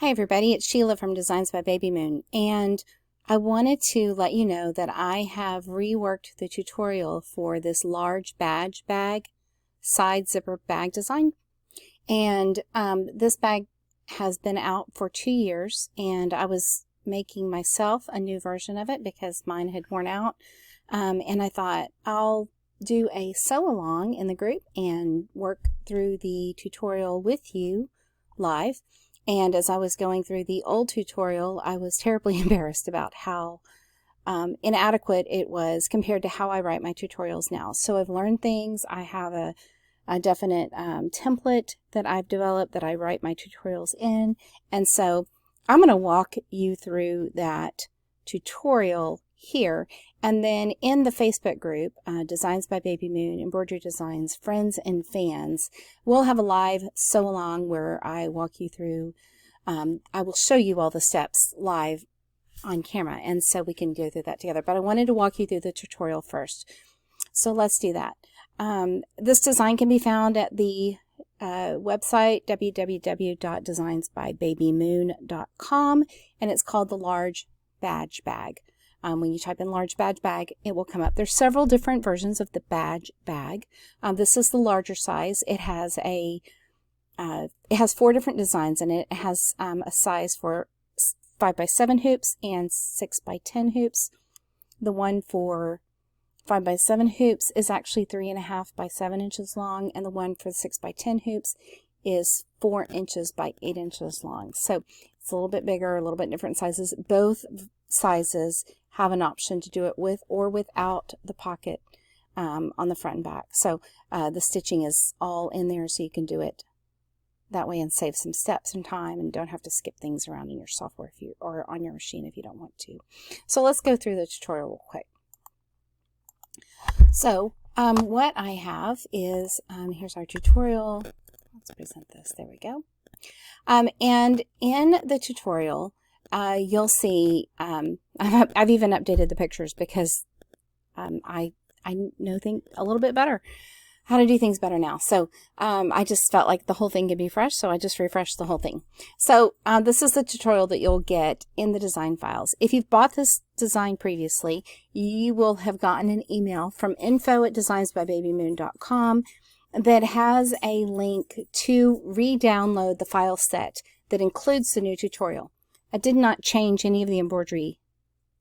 Hi everybody, it's Sheila from Designs by Baby Moon, and I wanted to let you know that I have reworked the tutorial for this large badge bag, side zipper bag design. And this bag has been out for 2 years, and I was making myself a new version of it because mine had worn out. And I thought I'll do a sew along in the group and work through the tutorial with you live. And as I was going through the old tutorial, I was terribly embarrassed about how inadequate it was compared to how I write my tutorials now. So I've learned things. I have a definite template that I've developed that I write my tutorials in. And so I'm going to walk you through that tutorial here. And then in the Facebook group, Designs by Baby Moon, Embroidery Designs, Friends and Fans, we'll have a live sew along where I walk you through, I will show you all the steps live on camera, and so we can go through that together. But I wanted to walk you through the tutorial first. So let's do that. This design can be found at the website www.designsbybabymoon.com, and it's called the Large Badge Bag. When you type in large badge bag, it will come up. There's several different versions of the badge bag. This is the larger size. It has 4 different designs in it. It has a size for 5x7 hoops and 6x10 hoops. The one for 5x7 hoops is actually 3.5 by 7 inches long, and the one for the 6x10 hoops is 4 inches by 8 inches long. So it's a little bit bigger, a little bit different sizes. Both sizes have an option to do it with or without the pocket on the front and back. So the stitching is all in there, so you can do it that way and save some steps and time and don't have to skip things around in your software if you or on your machine if you don't want to. So let's go through the tutorial real quick. So what I have is, here's our tutorial. Let's present this. There we go. And in the tutorial, you'll see, I've even updated the pictures because I know things a little bit better, how to do things better now. So I just felt like the whole thing could be fresh, so I just refreshed the whole thing. So this is the tutorial that you'll get in the design files. If you've bought this design previously, you will have gotten an email from info@designsbybabymoon.com that has a link to re-download the file set that includes the new tutorial. I did not change any of the embroidery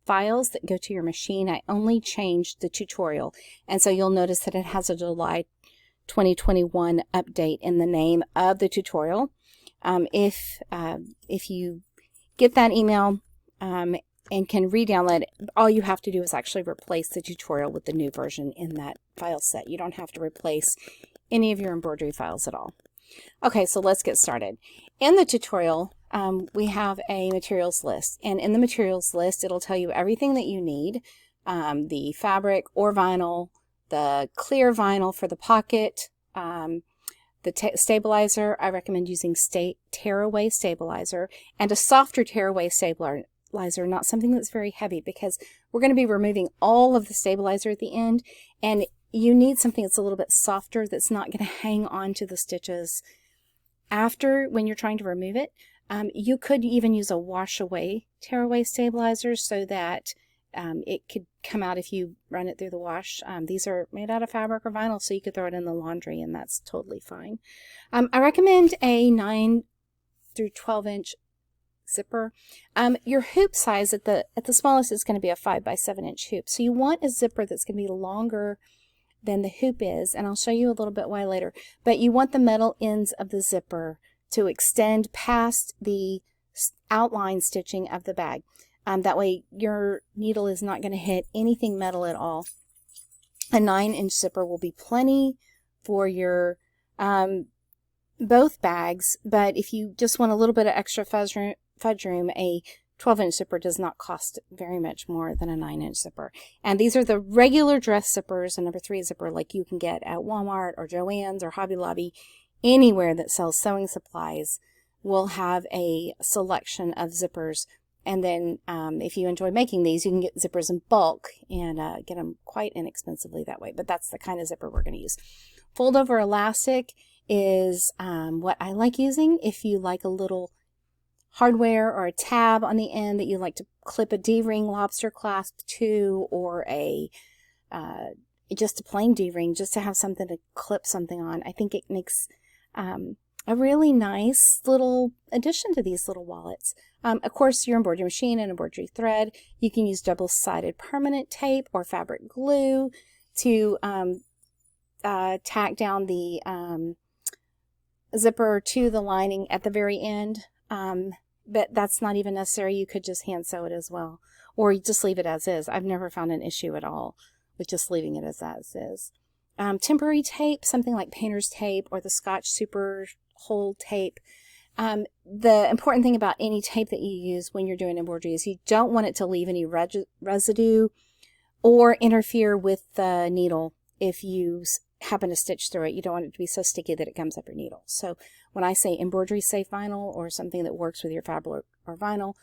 files that go to your machine. I only changed the tutorial. And so you'll notice that it has a July 2021 update in the name of the tutorial. If you get that email and can re-download it, all you have to do is actually replace the tutorial with the new version in that file set. You don't have to replace any of your embroidery files at all. Okay, so let's get started. In the tutorial, we have a materials list, and in the materials list, it'll tell you everything that you need, the fabric or vinyl, the clear vinyl for the pocket, the stabilizer. I recommend using tearaway stabilizer, and a softer tearaway stabilizer, not something that's very heavy, because we're going to be removing all of the stabilizer at the end, and you need something that's a little bit softer that's not going to hang on to the stitches after when you're trying to remove it. You could even use a wash away tearaway stabilizer so that it could come out if you run it through the wash. These are made out of fabric or vinyl, so you could throw it in the laundry and that's totally fine. I recommend a 9 through 12 inch zipper. Your hoop size at the smallest is going to be a 5x7 inch hoop. So you want a zipper that's going to be longer than the hoop is, and I'll show you a little bit why later. But you want the metal ends of the zipper to extend past the outline stitching of the bag. That way your needle is not going to hit anything metal at all. A 9-inch zipper will be plenty for your both bags, but if you just want a little bit of extra fudge room, a 12-inch zipper does not cost very much more than a 9-inch zipper. And these are the regular dress zippers, a number 3 zipper like you can get at Walmart or Joann's or Hobby Lobby. Anywhere that sells sewing supplies will have a selection of zippers. And then if you enjoy making these, you can get zippers in bulk and get them quite inexpensively that way. But that's the kind of zipper we're going to use. Fold over elastic is what I like using. If you like a little hardware or a tab on the end that you like to clip a D-ring lobster clasp to, or a just a plain D-ring, just to have something to clip something on. I think it makes a really nice little addition to these little wallets. Of course, your embroidery machine and embroidery thread. You can use double-sided permanent tape or fabric glue to tack down the zipper to the lining at the very end. But that's not even necessary. You could just hand sew it as well, or you just leave it as is. I've never found an issue at all with just leaving it as is. Temporary tape, something like painter's tape or the Scotch Super Hold tape. The important thing about any tape that you use when you're doing embroidery is you don't want it to leave any residue or interfere with the needle. If you happen to stitch through it, you don't want it to be so sticky that it comes up your needle. So when I say embroidery safe vinyl or something that works with your fabric or vinyl,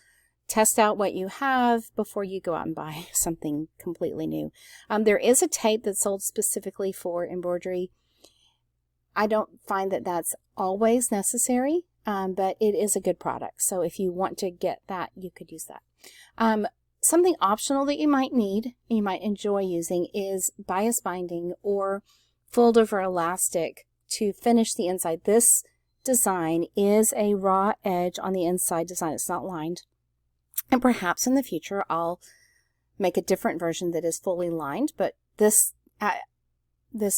test out what you have before you go out and buy something completely new. There is a tape that's sold specifically for embroidery. I don't find that that's always necessary, but it is a good product. So if you want to get that, you could use that. Something optional that you might need, and you might enjoy using, is bias binding or fold over elastic to finish the inside. This design is a raw edge on the inside design. It's not lined. And perhaps in the future I'll make a different version that is fully lined, but this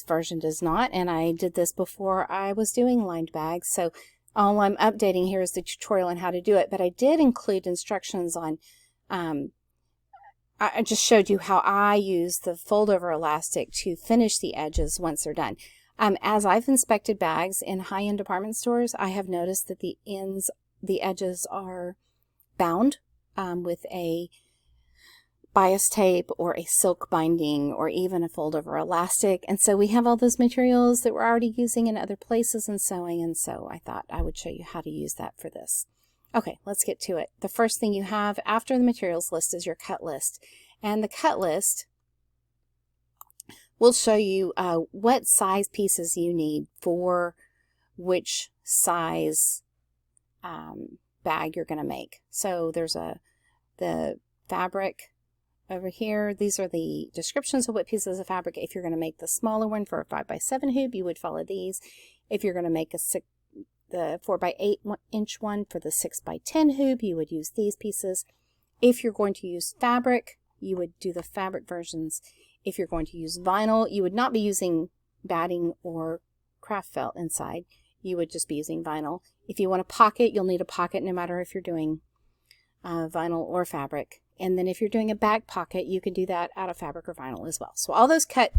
version does not, and I did this before I was doing lined bags. So all I'm updating here is the tutorial on how to do it, but I did include instructions on, I just showed you how I use the fold over elastic to finish the edges once they're done. As I've inspected bags in high-end department stores, I have noticed that the edges are bound with a bias tape or a silk binding or even a fold over elastic. And so we have all those materials that we're already using in other places and sewing, and so I thought I would show you how to use that for this. Okay, let's get to it. The first thing you have after the materials list is your cut list. And the cut list will show you what size pieces you need for which size bag you're going to make. So there's the fabric over here. These are the descriptions of what pieces of fabric. If you're going to make the smaller one for a 5x7 hoop, you would follow these. If you're going to make the 4x8 inch one for the 6x10 hoop, you would use these pieces. If you're going to use fabric, you would do the fabric versions. If you're going to use vinyl, you would not be using batting or craft felt inside. You would just be using vinyl. If you want a pocket, you'll need a pocket no matter if you're doing vinyl or fabric. And then if you're doing a back pocket, you can do that out of fabric or vinyl as well. So all those cut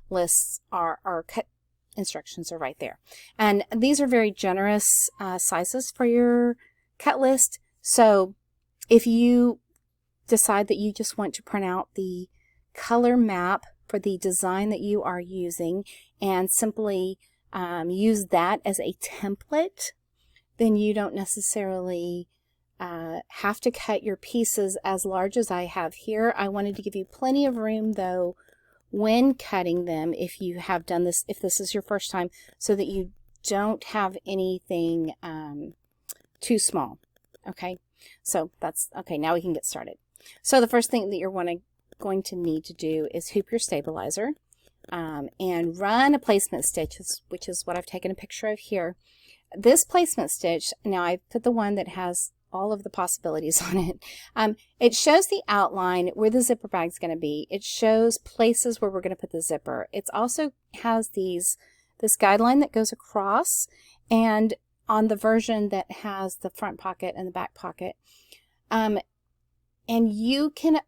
lists cut instructions are right there. And these are very generous sizes for your cut list. So if you decide that you just want to print out the color map for the design that you are using and simply use that as a template, then you don't necessarily have to cut your pieces as large as I have here. I wanted to give you plenty of room though when cutting them, if you have done this, if this is your first time, so that you don't have anything too small. Okay, so that's okay. Now we can get started. So the first thing that you're going to need to do is hoop your stabilizer and run a placement stitch, which is what I've taken a picture of here. This placement stitch, now I've put the one that has all of the possibilities on it. It shows the outline where the zipper bag is going to be. It shows places where we're going to put the zipper. It also has this guideline that goes across, and on the version that has the front pocket and the back pocket. And you can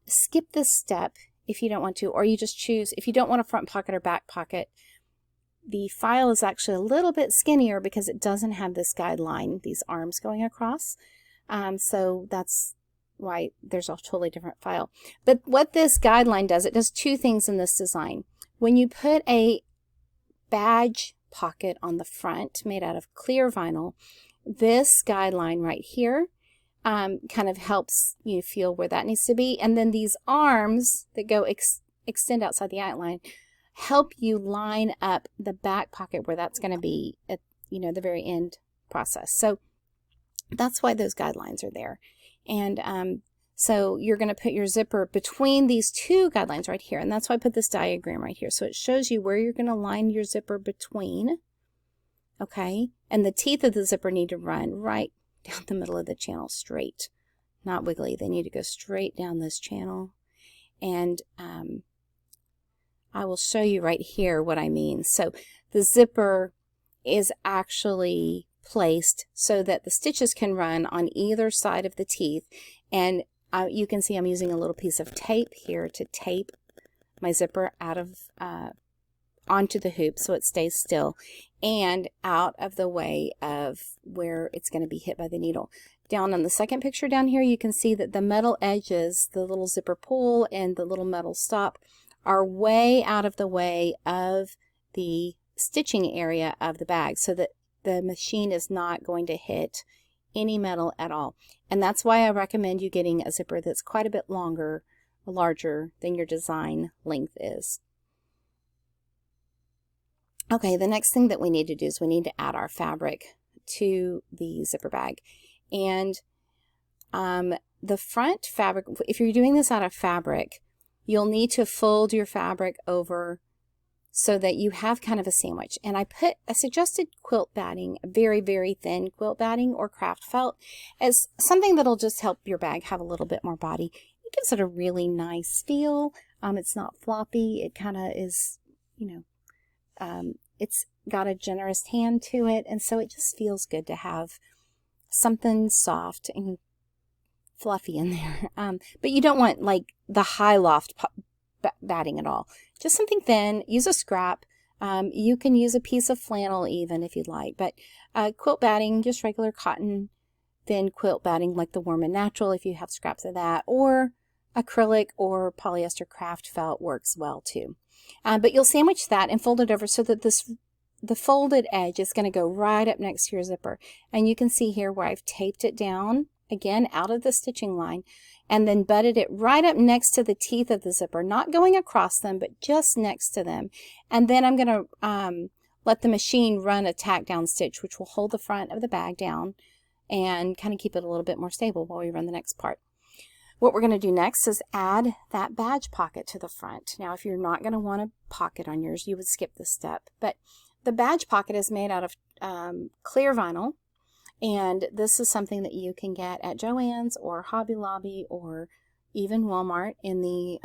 skip this step if you don't want to, or you just choose, if you don't want a front pocket or back pocket, the file is actually a little bit skinnier because it doesn't have this guideline, these arms going across. So that's why there's a totally different file. But what this guideline does, it does two things in this design. When you put a badge pocket on the front made out of clear vinyl, this guideline right here kind of helps you feel where that needs to be. And then these arms that go extend outside the outline help you line up the back pocket where that's going to be at the very end process. So That's why those guidelines are there. And so you're going to put your zipper between these two guidelines right here. And that's why I put this diagram right here. So it shows you where you're going to line your zipper between. Okay. And the teeth of the zipper need to run right down the middle of the channel, straight, not wiggly. They need to go straight down this channel. And I will show you right here what I mean. So the zipper is actually placed so that the stitches can run on either side of the teeth. And you can see I'm using a little piece of tape here to tape my zipper out of onto the hoop so it stays still and out of the way of where it's going to be hit by the needle. Down on the second picture down here, you can see that the metal edges, the little zipper pull and the little metal stop, are way out of the way of the stitching area of the bag so that the machine is not going to hit any metal at all. And that's why I recommend you getting a zipper that's quite a bit larger than your design length is. Okay, the next thing that we need to do is we need to add our fabric to the zipper bag. And the front fabric, if you're doing this out of fabric, you'll need to fold your fabric over so that you have kind of a sandwich. And I suggested quilt batting, very, very thin quilt batting or craft felt, as something that'll just help your bag have a little bit more body. It gives it a really nice feel. It's not floppy. It kind of is, it's got a generous hand to it. And so it just feels good to have something soft and fluffy in there. But you don't want like the high loft batting at all. Just something thin. Use a scrap. You can use a piece of flannel even if you'd like. But quilt batting, just regular cotton, thin quilt batting like the Warm and Natural if you have scraps of that. Or acrylic or polyester craft felt works well too. But you'll sandwich that and fold it over so that the folded edge is going to go right up next to your zipper. And you can see here where I've taped it down, again, out of the stitching line, and then butted it right up next to the teeth of the zipper, not going across them, but just next to them. And then I'm going to let the machine run a tack down stitch, which will hold the front of the bag down and kind of keep it a little bit more stable while we run the next part. What we're going to do next is add that badge pocket to the front. Now, if you're not going to want a pocket on yours, you would skip this step. But the badge pocket is made out of clear vinyl. And this is something that you can get at Joann's or Hobby Lobby or even Walmart in the,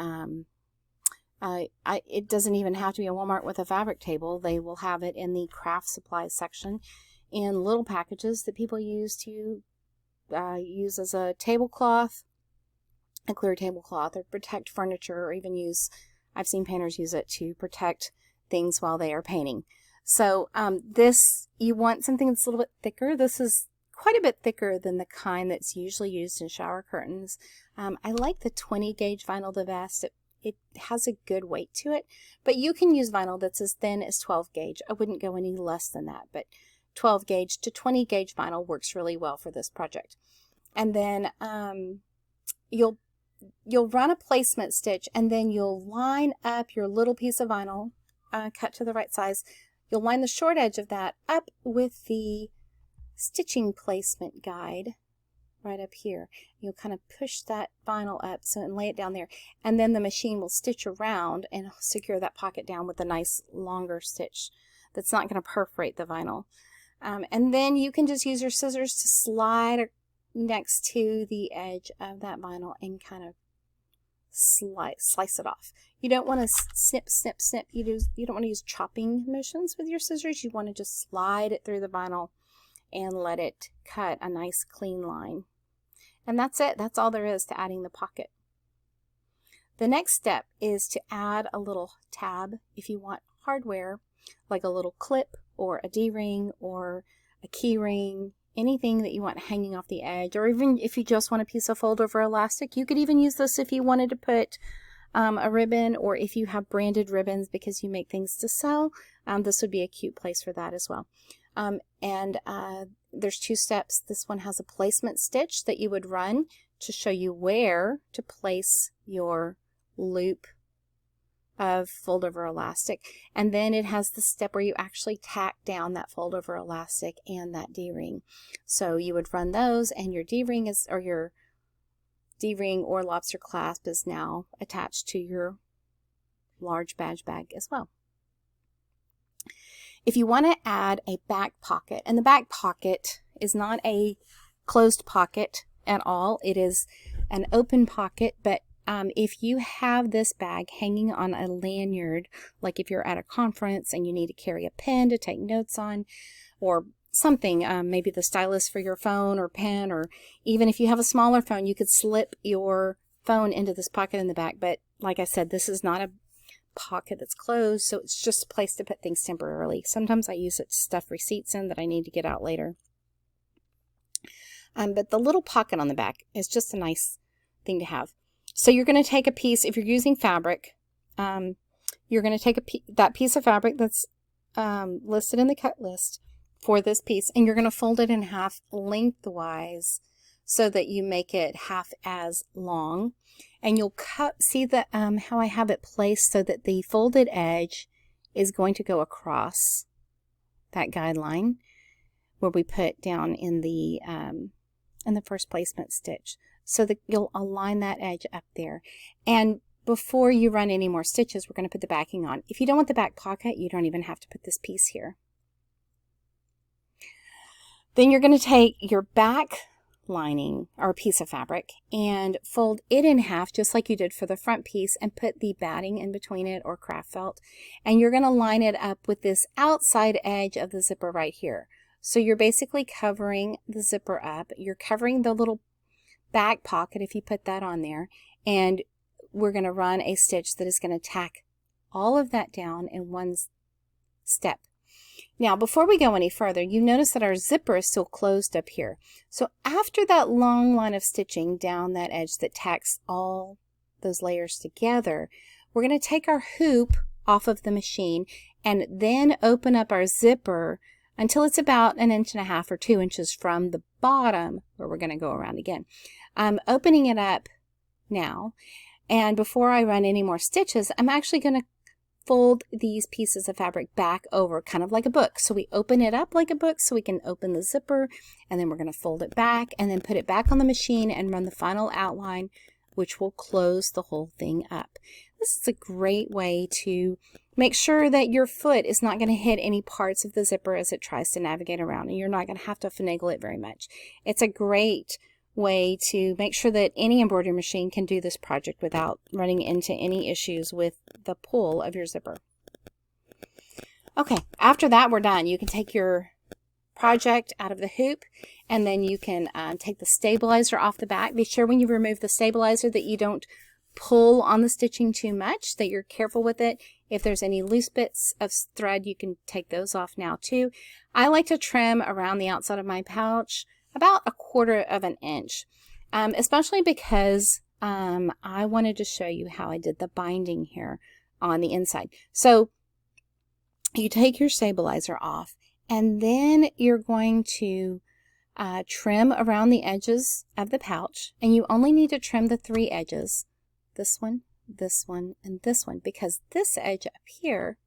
it doesn't even have to be a Walmart with a fabric table. They will have it in the craft supplies section in little packages that people use to use as a tablecloth, a clear tablecloth, or protect furniture, or even I've seen painters use it to protect things while they are painting. So you want something that's a little bit thicker. This is quite a bit thicker than the kind that's usually used in shower curtains. I like the 20 gauge vinyl the best. It has a good weight to it, but you can use vinyl that's as thin as 12 gauge. I wouldn't go any less than that, but 12 gauge to 20 gauge vinyl works really well for this project. And then you'll run a placement stitch, and then you'll line up your little piece of vinyl cut to the right size. You'll line the short edge of that up with the stitching placement guide right up here. You'll kind of push that vinyl up and lay it down there. And then the machine will stitch around and secure that pocket down with a nice longer stitch that's not going to perforate the vinyl. And then you can just use your scissors to slide next to the edge of that vinyl and kind of slice it off. You don't want to snip, snip, snip. You don't want to use chopping motions with your scissors. You want to just slide it through the vinyl and let it cut a nice clean line. And that's it. That's all there is to adding the pocket. The next step is to add a little tab if you want hardware, like a little clip or a D-ring or a key ring, anything that you want hanging off the edge, or even if you just want a piece of fold over elastic. You could even use this if you wanted to put a ribbon, or if you have branded ribbons because you make things to sell. This would be a cute place for that as well. There's two steps. This one has a placement stitch that you would run to show you where to place your loop of fold over elastic, and then it has the step where you actually tack down that fold over elastic and that D-ring. So you would run those, and your D-ring is, or your D-ring or lobster clasp is now attached to your large badge bag as well. If you want to add a back pocket, and the back pocket is not a closed pocket at all, it is an open pocket, but if you have this bag hanging on a lanyard, like if you're at a conference and you need to carry a pen to take notes on, or something, maybe the stylus for your phone or pen, or even if you have a smaller phone, you could slip your phone into this pocket in the back. But like I said, this is not a pocket that's closed, so it's just a place to put things temporarily. Sometimes I use it to stuff receipts in that I need to get out later. But the little pocket on the back is just a nice thing to have. So you're going to take a piece, if you're using fabric, you're going to take that piece of fabric that's listed in the cut list for this piece, and you're going to fold it in half lengthwise so that you make it half as long. And you'll see that how I have it placed so that the folded edge is going to go across that guideline where we put down in the first placement stitch, so that you'll align that edge up there. And before you run any more stitches, we're going to put the backing on. If you don't want the back pocket, you don't even have to put this piece here. Then you're going to take your back lining or piece of fabric and fold it in half just like you did for the front piece, and put the batting in between it or craft felt, and you're going to line it up with this outside edge of the zipper right here. So you're basically covering the zipper up, you're covering the little back pocket if you put that on there, and we're going to run a stitch that is going to tack all of that down in one step. Now, before we go any further, you notice that our zipper is still closed up here. So after that long line of stitching down that edge that tacks all those layers together, we're going to take our hoop off of the machine and then open up our zipper until it's about 1.5 inches or 2 inches from the bottom, where we're going to go around again. I'm opening it up now, and before I run any more stitches, I'm actually going to fold these pieces of fabric back over, kind of like a book. So we open it up like a book so we can open the zipper, and then we're going to fold it back and then put it back on the machine and run the final outline, which will close the whole thing up. This is a great way to make sure that your foot is not going to hit any parts of the zipper as it tries to navigate around, and you're not going to have to finagle it very much. It's a great way to make sure that any embroidery machine can do this project without running into any issues with the pull of your zipper. Okay, after that we're done. You can take your project out of the hoop, and then you can take the stabilizer off the back. Be sure when you remove the stabilizer that you don't pull on the stitching too much, that you're careful with it. If there's any loose bits of thread, you can take those off now too. I like to trim around the outside of my pouch about 1/4 inch, especially because I wanted to show you how I did the binding here on the inside. So you take your stabilizer off, and then you're going to trim around the edges of the pouch, and you only need to trim the 3 edges, this one, and this one, because this edge up here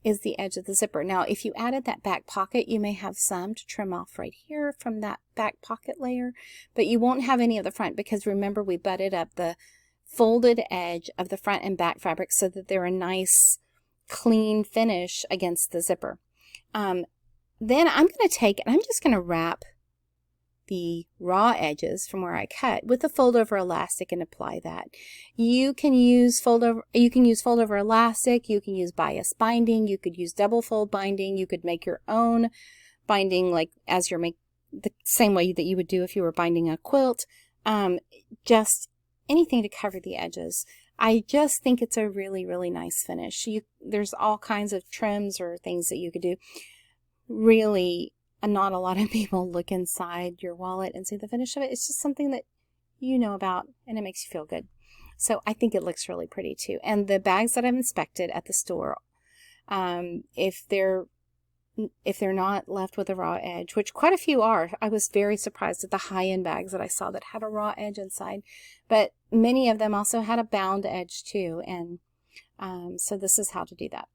is the edge of the zipper. Now, if you added that back pocket, you may have some to trim off right here from that back pocket layer, but you won't have any of the front, because remember, we butted up the folded edge of the front and back fabric so that they're a nice clean finish against the zipper. Then I'm going to take and I'm just going to wrap the raw edges from where I cut with the fold over elastic and apply that. You can use fold over elastic, you can use bias binding, you could use double fold binding, you could make your own binding, like as you're the same way that you would do if you were binding a quilt. Just anything to cover the edges. I just think it's a really, really nice finish. There's all kinds of trims or things that you could do. Really, not a lot of people look inside your wallet and see the finish of it. It's just something that you know about, and it makes you feel good. So I think it looks really pretty too. And the bags that I've inspected at the store, if they're not left with a raw edge, which quite a few are. I was very surprised at the high-end bags that I saw that had a raw edge inside, but many of them also had a bound edge too. And So this is how to do that.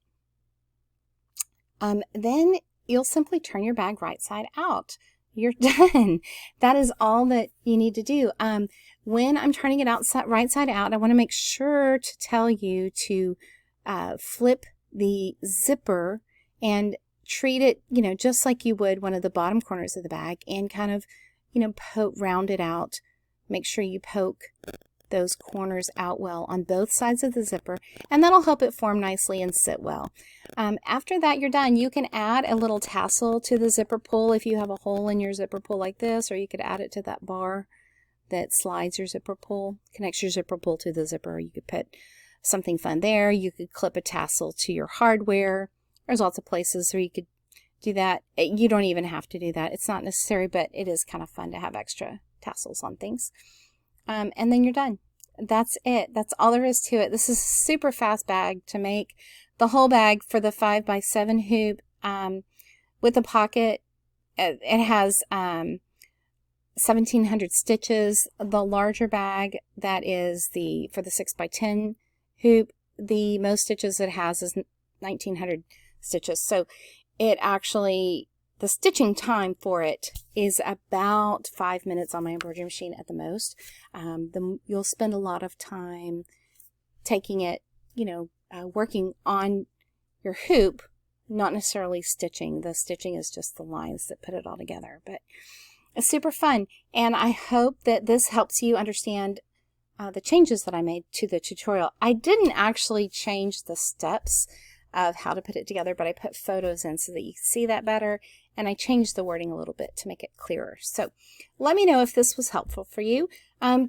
Then you'll simply turn your bag right side out. You're done. That is all that you need to do. When I'm turning it right side out, I want to make sure to tell you to flip the zipper and treat it, just like you would one of the bottom corners of the bag, and kind of, round it out. Make sure you poke those corners out well on both sides of the zipper, and that'll help it form nicely and sit well. After that, you're done. You can add a little tassel to the zipper pull if you have a hole in your zipper pull like this, or you could add it to that bar that slides your zipper pull, connects your zipper pull to the zipper. You could put something fun there. You could clip a tassel to your hardware. There's lots of places where you could do that. You don't even have to do that. It's not necessary, but it is kind of fun to have extra tassels on things. And then you're done. That's it. That's all there is to it. This is a super fast bag to make. The whole bag for the 5x7 hoop with a pocket, it has 1,700 stitches. The larger bag, that is for the 6x10 hoop, the most stitches it has is 1,900 stitches. So it actually, the stitching time for it is about 5 minutes on my embroidery machine at the most. You'll spend a lot of time taking it, working on your hoop, not necessarily stitching. The stitching is just the lines that put it all together. But it's super fun, and I hope that this helps you understand the changes that I made to the tutorial. I didn't actually change the steps of how to put it together, but I put photos in so that you can see that better, and I changed the wording a little bit to make it clearer. So let me know if this was helpful for you.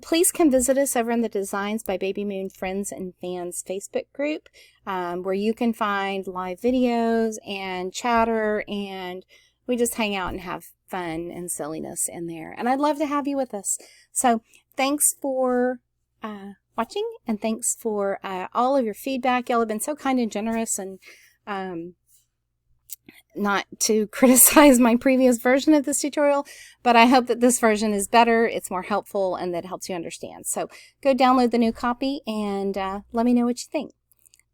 Please come visit us over in the Designs by Baby Moon Friends and Fans Facebook group, where you can find live videos and chatter, and we just hang out and have fun and silliness in there. And I'd love to have you with us. So thanks for watching, and thanks for all of your feedback. Y'all have been so kind and generous, and not to criticize my previous version of this tutorial, but I hope that this version is better, it's more helpful, and that helps you understand. So go download the new copy and let me know what you think.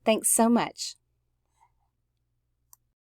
Thanks so much.